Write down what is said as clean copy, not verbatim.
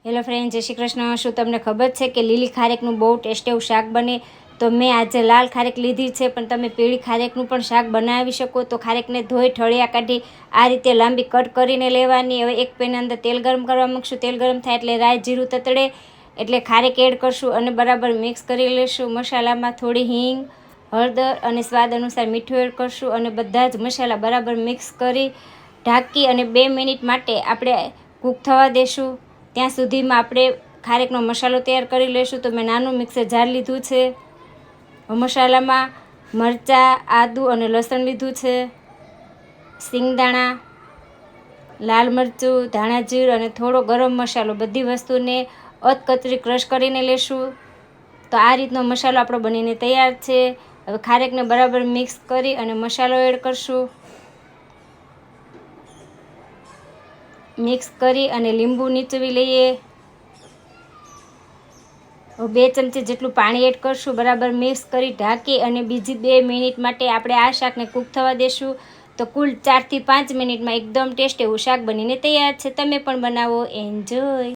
Hello friend, જય શ્રી કૃષ્ણ. શું તમને ખબર છે કે લીલી ખારેકનું બહુ ટેસ્ટી એવું શાક બને? તો મેં આજે લાલ ખારેક લીધી છે, પણ તમે પીળી ખારેકનું પણ શાક બનાવી શકો. તો ખારેકને ધોઈ ઠળિયા કાઢી આ રીતે લાંબી કટ કરીને લેવાની. હવે એક પેન અંદર તેલ ગરમ કરવા મૂકશું. તેલ ગરમ થાય એટલે રાઈ જીરું તતડે એટલે ખારેક એડ કરશું અને બરાબર મિક્સ કરી લઈશું. મસાલામાં થોડી હિંગ, હળદર અને સ્વાદ અનુસાર મીઠું એડ કરશું અને બધા જ મસાલા બરાબર મિક્સ કરી ઢાંકી અને 2 મિનિટ માટે આપણે કૂક થવા દેશું. ત્યાં સુધીમાં આપણે ખારેકનો મસાલો તૈયાર કરી લઈશું. તો મેં નાનું મિક્સર જાર લીધું છે. મસાલામાં મરચાં, આદું અને લસણ લીધું છે, સિંગદાણા, લાલ મરચું, ધાણા જીરું અને થોડો ગરમ મસાલો, બધી વસ્તુને અધકચરી ક્રશ કરીને લેશું. તો આ રીતનો મસાલો આપણો બનીને તૈયાર છે. હવે ખારેકને બરાબર મિક્સ કરી અને મસાલો એડ કરશું. મિક્સ કરી અને લીંબુ નીચવી લઈએ. 2 ચમચી જેટલું પાણી એડ કરશું. બરાબર મિક્સ કરી ઢાંકી અને બીજી 2 મિનિટ માટે આપણે આ શાકને કૂક થવા દેશું. તો કુલ 4 થી 5 મિનિટમાં એકદમ ટેસ્ટી એવું શાક બનીને તૈયાર છે. તમે પણ બનાવો. એન્જોય.